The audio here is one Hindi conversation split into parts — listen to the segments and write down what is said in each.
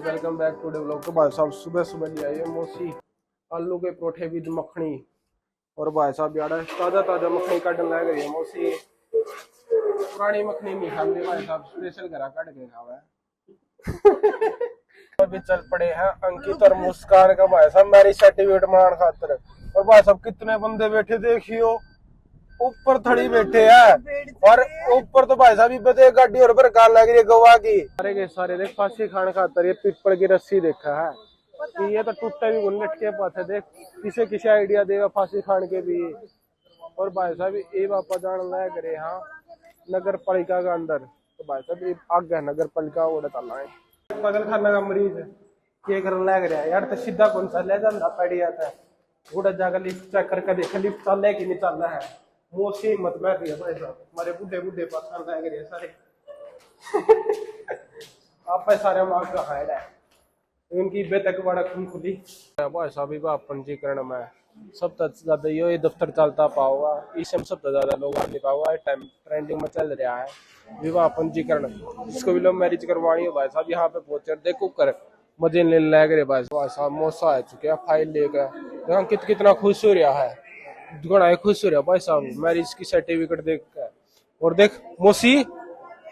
Welcome back to vlog. तो भाई साहब सुबह सुबह ले आए मोसी आलू के परोठे विद मखनी और भाई साहब यार ताजा ताजा मखनी काटने लग रही है मोसी। पुरानी मखनी नहीं खाते भाई साहब, स्पेशल घर काट के खावा है। अभी चल पड़े हैं अंकित और मुस्कान का भाई साहब मैरिज सर्टिफिकेट मान खातर। और भाई साहब कितने बंदे बैठे देखियो, ऊपर थड़ी बैठे हैं और ऊपर तो भाई साहब भी गाड़ी और पर कार लग रही है गवा की। सारे के सारे देख फांसी खाने खातर ये पीपल की रस्सी देखा है कि ये तो टूटे भी गुन लटके पाते देख, किसे किसे आइडिया देगा फांसी खाने के भी। और भाई साहब ये बापा जान लग रहे हाँ नगर पालिका का अंदर। तो भाई साहब आगे नगर पालिका वो डाला है पागल खाना का मरीज ये करने लग रहा है यार। तो सीधा कौन सा ले जाता पड़ जाता है उड़ा जाकर लिफ्ट चेक करके देख लिफ्ट चल रहा है कि नहीं चल रहा है। मोसी मत मैं रही है भाई साहब, हमारे बुढ़े बुढ़े पास लग रहे हैं सारे। आप सारे मार्ग का हाइड है उनकी बेतक बड़ा खून खुली भाई साहब। पंजीकरण में सबसे ज्यादा ये दफ्तर चलता पाओगा, इसमें सबसे ज्यादा लोग आ नहीं पाओगा। टाइम ट्रेंडिंग में चल रहा है विवाह पंजीकरण, जिसको भी लोग मैरिज करवानी है भाई साहब यहाँ पे पहुंचे देखो कर मजे लेने लग रहे भाई साहब। मौसा आ चुके हैं फाइल लेकर, कितना खुश हो रहा है, दुगना खुश हो रहा भाई साहब मैरिज की सर्टिफिकेट देख कर। और देख मौसी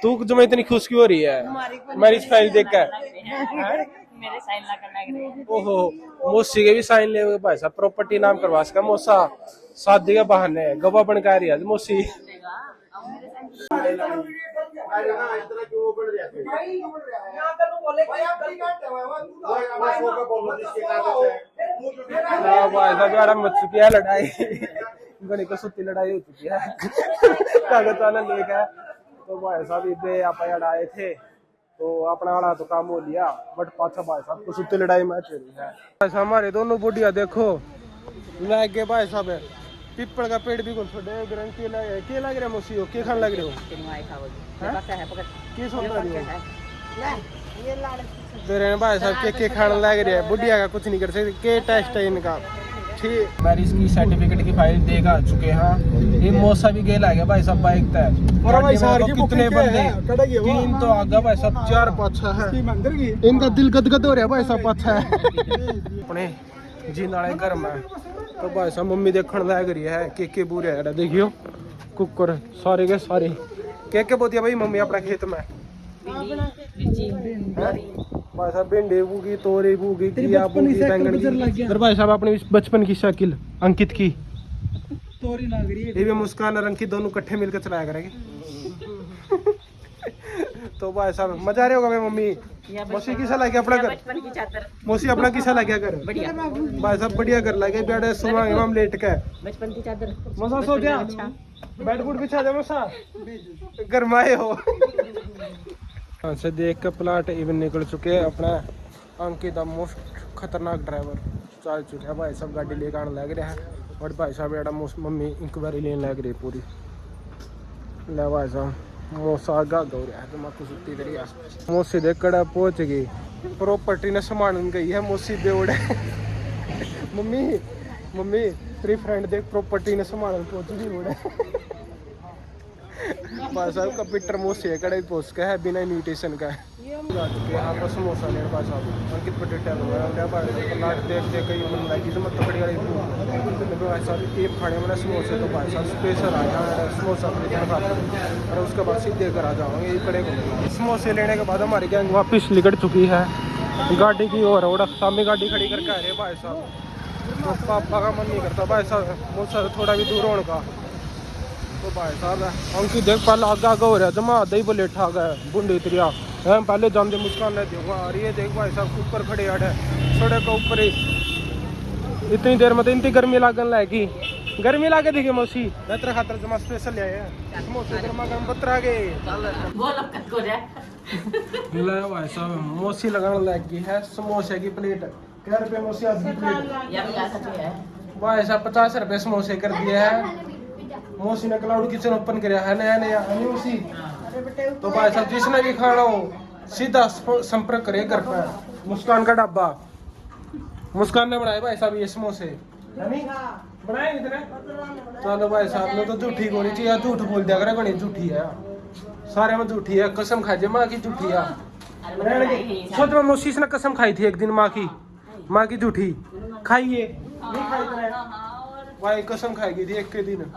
तू जो इतनी खुश क्यों हो रही है मैरिज फाइल देख कर? मेरे साइन ला करना है। ओहो मौसी के भी साइन ले भाई साहब, प्रॉपर्टी नाम करवा सका मौसा शादी के बहाने गवाह बन कर रही है मौसी। मच चुकी है लड़ाई, गणी को सुती लड़ाई हो चुकी है कागज वाला लेकर। तो भाई साहब इधर आप आए थे तो अपना वाला तो काम हो लिया, बट पाछा भाई साहब को सुती लड़ाई मैच हो रही है। भाई साहब हमारे दोनों बुढ़िया देखो लग गए भाई साहब, पीपल का पेड़ भी कुछ छोटे ग्रंथी लगे के लग रहे मोसी हो के खान लग रहे हो के सुन रही हो तेरे भाई साहब के खान लग रहे हैं। बुढ़िया का कुछ नहीं कर सकते, के टेस्ट है इनका ठीक। मैरिज की सर्टिफिकेट की फाइल देगा चुके हैं। ये मौसा भी गेल आ गया भाई साहब बाइक तय। और भाई साहब कितने बंदे तीन तो आगे भाई साहब चार पाछा है, इनका दिल गदगद हो रहा है भाई साहब पाछा है अपने जीन वाले घर में। तो भाई साहब मम्मी देखने लग रही है के बुरे है देखियो कुकर सारे के सारे के बोती है भाई मम्मी अपना खेत में भाई साहब भिंडी बूगी तोरी बूगी घिया बूगी बैंगन की। और भाई साहब अपनी बचपन की साइकिल अंकित की तोरी लग रही है, ये भी मुस्कान और अंकित दोनों इकट्ठे मिलकर चलाया करेंगे। तो भाई साहब मजा आ रहा होगा मम्मी मौसी किसा लगे अपना घर मौसी अपना किसा लगे घर भाई साहब बढ़िया घर लगे बेटे सुबह हम लेट के बचपन की चादर मौसा सो गया बेड बुड बिछा दे मौसा गरमाए हो। हाँ से देख के प्लाट इवन निकल चुके हैं। अपना अंकित मोस्ट खतरनाक ड्राइवर चल चुके हैं भाई साहब, गाड़ी लेकर आने लग रहा है। और भाई साहब बेटा मम्मी इंक्वायरी लेने लग रही पूरी ले भाई साहब मोसा गाग हो रहा है तो सुती तेरी मोसी देख कड़ा पहुंच गई प्रॉपर्टी ने सामान गई है मोसी बेवड़े मम्मी मम्मी तेरी फ्रेंड देख प्रॉपर्टी ने सामान पहुंच गई उड़े भाई साहब कंप्यूटर मोसी है कड़े पहुंच का है बिना इन्विटेशन का यहाँ पर समोसा ले भाई साहब अंकित पटेटा देख देख कई मन लगी तो मतलब बड़ी भाई साहब एक खाने वाला समोसे तो भाई साहब स्पेशल आया समोसा और उसके बाद सीधे घर आ जाओगे यही पड़ेगा। समोसे लेने के बाद हमारी गैंग वापस निकल चुकी है गाड़ी की ओर और सामने गाड़ी खड़ी करके आ रहे भाई साहब। तो पापा का मन नहीं करता भाई साहब मुझसे थोड़ा भी दूर होने का। तो भाई साहब अंकित देख पहले आगा आगा हो रहा जमा दही बुलेट आ गए बुंडी त्रिया हम पहले जान दे मुस्कान ले दूंगा। और ये देख भाई साहब ऊपर खड़े आड़े सड़क के ऊपर ही इतनी देर में तो इतनी गर्मी लागन लगी गर्मी लागे देखिए मौसी बेहतर खातर जमा स्पेशल ले आए समोसे गर्मा गर्म बतरा गए ले भाई साहब मौसी लगाने लग गई है समोसे की प्लेट क्या रुपये मौसी आधी प्लेट भाई साहब 50 रुपये समोसे कर दिए है। मौसी ने क्लाउड किचन ओपन किया है नया नया मौसी। तो भाई साहब जिसने भी खाना हो सीधा संपर्क करे घर पर मुस्कान का ढाबा मुस्कान ने बनाया भाई साहब ये समोसे बनाए नहीं तेरे चलो भाई साहब ने तो झूठी गोली चाहिए झूठ बोल दिया करे बनी झूठी है सारे में झूठी है कसम खा जे माँ की झूठी है सोच में मोसी ने कसम खाई थी एक दिन माँ की झूठी खाइए नहीं खाई तेरे भाई कसम खाएगी थी एक के दिन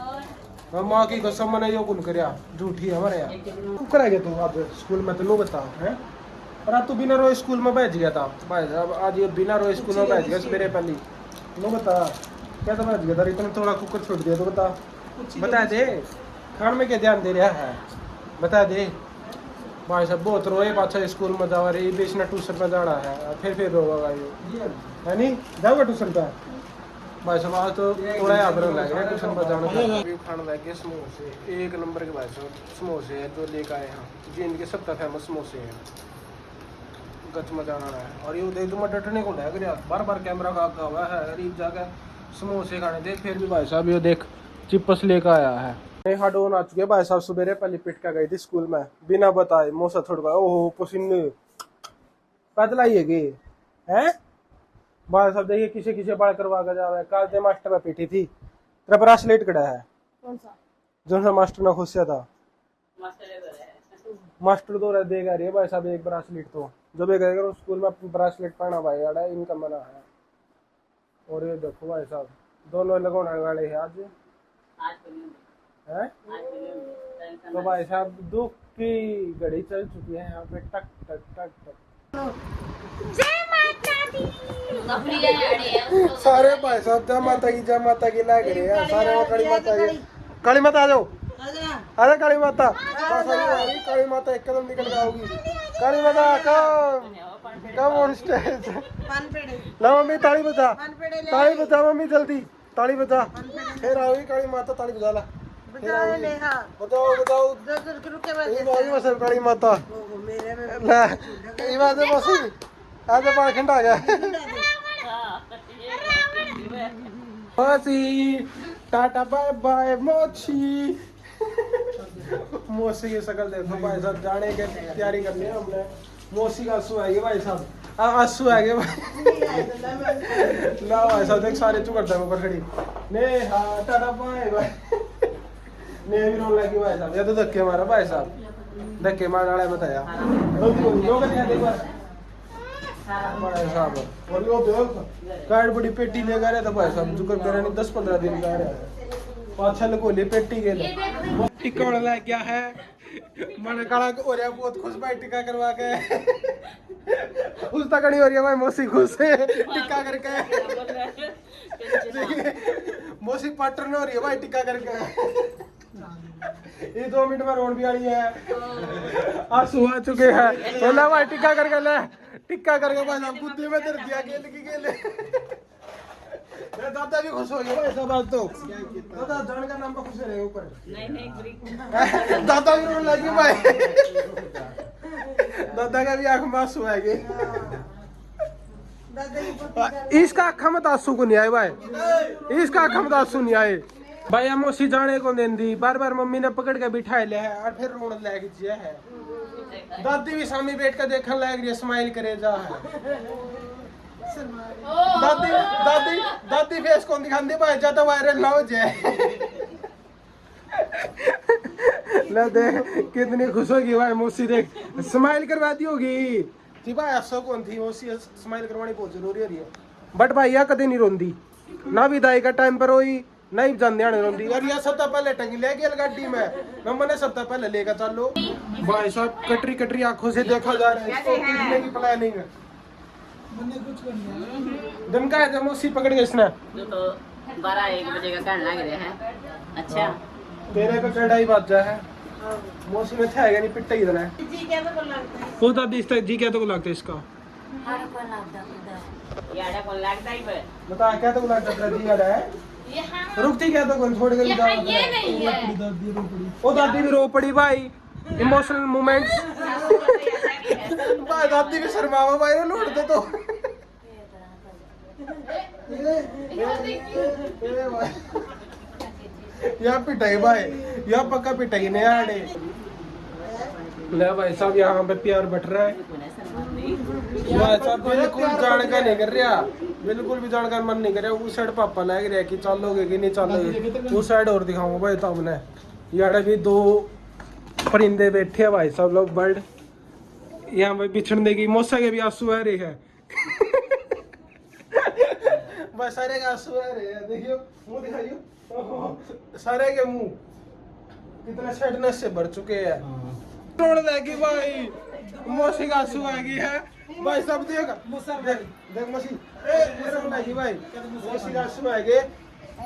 माँ की कसम मैंने यो कुन करया झूठी है हमारे यहाँ तू करेगा तू अब स्कूल में तो लो बता है पर आज तू बिना रोए स्कूल में बैठ गया था भाई साहब आज ये बिना रोए स्कूल में बैठ गया मेरे पहले लो बता क्या तो बैठ गया था इतना थोड़ा कुकर छोड़ दिया तो बता दे खान में क्या ध्यान दे रहा है बता दे भाई साहब बहुत रोए पाछा स्कूल में जावा रही बीच में ट्यूशन में जाना है फिर रोगा ये है नहीं जाओगा ट्यूशन पे भाई साहब आज तो थोड़ा याद रख लग रहा ट्यूशन पर जाना खाने लग गए समोसे एक नंबर के भाई साहब समोसे है जो लेकर आए हैं जी इनके सबका फेमस समोसे हैं गच में जाना है और ये देख तुम डटने को लग रहा बार बार कैमरा का हुआ है गरीब जाकर समोसे खाने थे फिर भी भाई साहब ये देख चिप्स लेकर आया है हाडोन आ चुके भाई साहब सवेरे पहले पिट का गई थी स्कूल में बिना बताए मौसा थोड़ा ओहो पसीने पैदल आइए गे हैं भाई साहब देखिए किसे किसे बाल करवा कर जावे कल ते मास्टर में पीटी थी तेरा ब्रासलेट कड़ा है कौन सा जो सा मास्टर ने खुशिया था मास्टर तो रह देगा रे भाई साहब एक ब्रासलेट तो जब ये कहेगा स्कूल में ब्रासलेट पहना भाई यार इनका मना है और ये देखो भाई साहब दोनों लगाने वाले हैं आज है तो भाई साहब दुख की घड़ी चल चुकी है यहाँ पे टक टक टक टक जय माता दी सारे भाई साहब जय माता की लग रहे हैं सारे काली माता आ जाओ अरे काली माता काली माता एकदम निकल जाओगी Kali Mata come on stage ला मम्मी ताली बजा मम्मी जल्दी ताली बजा फिर आओगी काली माता ताली बजा ला बताओ काली माता आज पाखंड आ गया टाटा बाय बाय मोची मौसी की शक्ल देखो भाई साहब जाने की तैयारी करनी है हमने मौसी का आंसू आएंगे भाई साहब आंसू आएंगे ला भाई साहब देख सारे चुकड़ते हैं ऊपर खड़ी ने हाँ टाटा बाय बाय ने भी रोने लगी भाई साहब ये तो धक्के मारा भाई साहब धक्के मार डाला बताया लोग नहीं आते भाई साहब और लोग कार्ड बड़ी पेटी ले गए थे भाई साहब जो कर मेरा नहीं 10-15 दिन का रहा है पाछल गोली पेटी के लिए टिक्का वाला क्या है मन काला हो रहा बहुत खुश भाई टिक्का करवा के उस तक नहीं हो रही है भाई मौसी खुश है टिक्का करके मौसी पार्टनर नहीं हो रही है भाई टिक्का करके ये 2 मिनट में रोड भी आ रही है आंसू आ चुके हैं तो ना भाई टिक्का करके भाई साहब कुत्ते में दर्द दिया गेल की गेले दादा भी खुश हो गया भाई साहब आज तो दादा जान का नाम पर खुश रहे ऊपर नहीं दादा भी रोने लगी भाई दादा का भी आंख में आंसू आ गए इसका आंख में आंसू को नहीं आए भाई इसका आंख में आंसू नहीं आए भाई हम उसी जाने को दें दी बार बार मम्मी ने पकड़ के बिठाए ले है और फिर रोने लग गई है दादी भी सामने बैठ कर देखने लग रही है स्माइल करे जा है दादी फेस कौन दिखाती भाई ज्यादा वायरल ना हो जाए ले दे कितनी खुश होगी भाई मौसी देख स्माइल करवा दी होगी थी भाई असो कौन थी मौसी स्माइल करवानी बहुत जरूरी हो रही है बट भाई यह कदे नहीं रोंदी ना विदाई का टाइम पर रोई नहीं जाने रोंदी और यह सब पहले टंगी ले गई गाड़ी में मैंने सब पहले लेकर चलो भाई साहब कटरी आंखों से देखा जा रहा है इसको पीटने की प्लानिंग है दिन का है मौसी पकड़ गई इसने तो 12-1 बजे का कहने लग रहे हैं अच्छा तेरे को चढ़ाई बात जा है मौसी में था नहीं पिट्टा ही देना जी क्या तो लगता है खुद दादी इस जी क्या तो लगता है इसका हर को लगता यार को लगता ही पे बता क्या तो लगता है जी यार है रुकती क्या तो कौन छोड़ के ये नहीं है वो दादी भी रो पड़ी भाई इमोशनल मोमेंट्स भाई दादी भी शर्मावा भाई ने लौट दे तो या पिटाई भाई या पक्का पिटाई ने आड़े ले भाई साहब यहाँ पे प्यार बट रहा है भाई साहब बिल्कुल जाने का नहीं कर रहा बिल्कुल भी जाने का मन नहीं करे। उस साइड पापा लग रहा कि चलोगे कि नहीं चलोगे। उस साइड और दिखाऊंगा भाई तो हमने यार भी 2 परिंदे बैठे हैं भाई सब लोग बर्ड। यहाँ पे बिछड़ने की मौसा के भी आंसू आ रहे हैं। बस सारे के आंसू आ रहे हैं। देखियो मुंह दिखाइयो सारे के मुंह कितने सैडनेस से भर चुके हैं। तोड़ देगी भाई मौसी का आंसू आ गई है भाई सब देख देख मौसी लगी भाई मौसी का आंसू आ गए।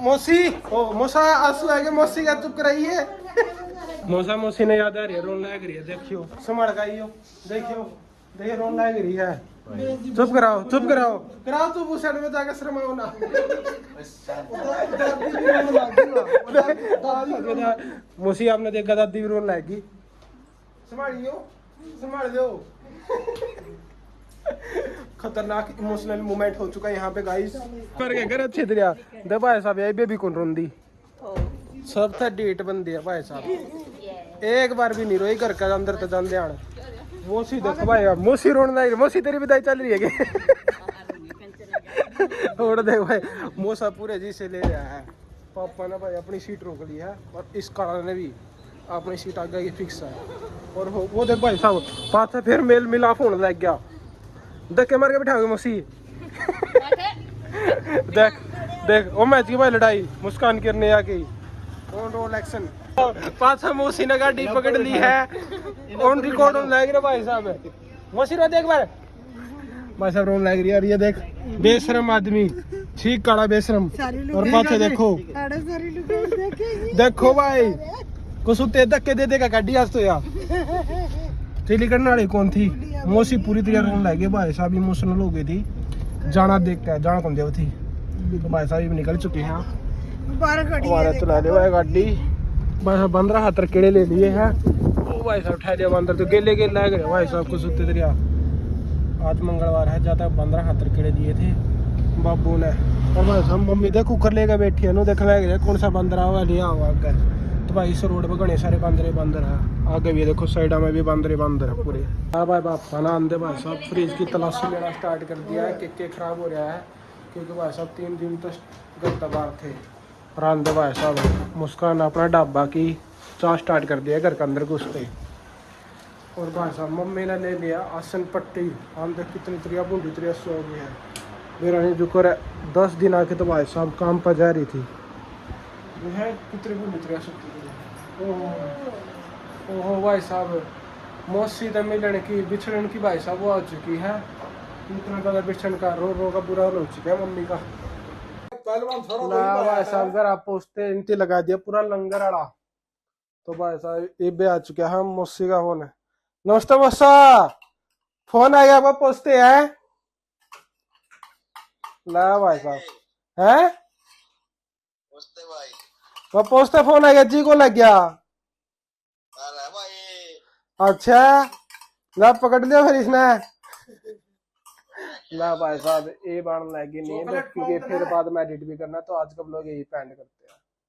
मौसी ओ मौसा आंसू आ गए मौसी का चुप रही है। मौसा मौसी ने याद आ रही है रोन लग रही है। देखियो संभाल गाइयो देखियो देखिए रोन लग रही है। चुप कराओ कराओ चुप उस साइड में जाकर शर्माओ ना। मौसी आपने देखा दादी भी रोन लगी। संभाल दो। खतरनाक इमोशनल मोमेंट हो चुका है यहाँ पे गाइस। पर के घर अच्छे दरिया दे भाई साहब ये बेबी कौन रोंदी सब था डेट बंदी है भाई साहब। एक बार भी नहीं रोई घर का अंदर तो जान ध्यान। मौसी देखो भाई मौसी रोने लगी। मौसी तेरी विदाई चल रही है क्या? और देख भाई मौसा पूरे जी से ले रहा है। पापा ने भाई अपनी सीट रोक ली है और इस कारण ने भी अपनी सीट आगे की फिक्स है। और वो देख भाई साहब पास से फिर मेल मिलाप होने लग गया। धक्के मार के बिठाओगे मौसी। देख देख वो मैच की भाई लड़ाई मुस्कान करने आ गई ऑन रोल एक्शन। पास से मौसी ने गाड़ी पकड़ ली है ऑन रिकॉर्ड ऑन लग रहा भाई साहब। मौसी रो देख बार भाई साहब रोन लग रही है। और ये देख बेशरम आदमी ठीक काला बेशरम। और पाछे देखो देखो भाई कुछ धक्के दे देगा गाड़ी आज तो यार चली करने वाली कौन थी। मौसी पूरी तरह रोन लग गई भाई साहब इमोशनल हो गई थी। जाना देखता है जाना कौन देव थी तो भाई साहब निकल चुके हैं। हमारा चला ले भाई गाड़ी भाई साहब 15 हाथ केड़े ले लिए हैं। वो भाई साहब ठहरे बंदर तो गेले गेले लग रहे भाई साहब को सुते दरिया। आज मंगलवार है ज्यादा 15 हाथ केड़े दिए थे बाबू ने। और भाई साहब मम्मी देख कुकर लेकर बैठी है नो देख लग रहा कौन सा बंदर आवा लिया हुआ आगे। तो भाई इस रोड पे घने सारे बंदर है। आगे भी देखो साइडा में भी बंदर है पूरे। हाँ भाई पापा ना आंदे भाई साहब फ्रिज की तलाशी लेना स्टार्ट कर दिया है। केक खराब हो रहा है क्योंकि भाई साहब 3 दिन तक गलत बार थे। और आंदे भाई साहब मुस्कान अपना ढाबा की चाह स्टार्ट कर दिया घर के अंदर घुसते। और भाई साहब मम्मी ने ले लिया आसन पट्टी। हम देख कितनी त्रिया बूढ़ी त्रिया सो गई है। मेरा नहीं जो कर 10 दिन आके तो भाई साहब काम पर जा रही थी। है कितनी बूढ़ी त्रिया सोती ओहो भाई साहब मौसी तो मिलन की बिछड़न की भाई साहब वो आ चुकी है। इतना ज़्यादा बिछड़न का रो का बुरा हाल हो चुका है मम्मी का। भाई साहब घर आप पहुँचते इनती लगा दिया पूरा लंगर आड़ा। तो भाई साहब ये भी आ चुका है मौसी का फोन है। नमस्ते मौसा फोन आ गया आप पहुँचते हैं। ला भाई साहब है पहुँचते फोन आ गया जी को लग गया। अच्छा ला पकड़ लिया फिर इसने। ला भाई साहब ये बाण लगी नहीं क्योंकि फिर बाद में एडिट भी करना तो आज का ब्लॉग यही पेंड करते हैं।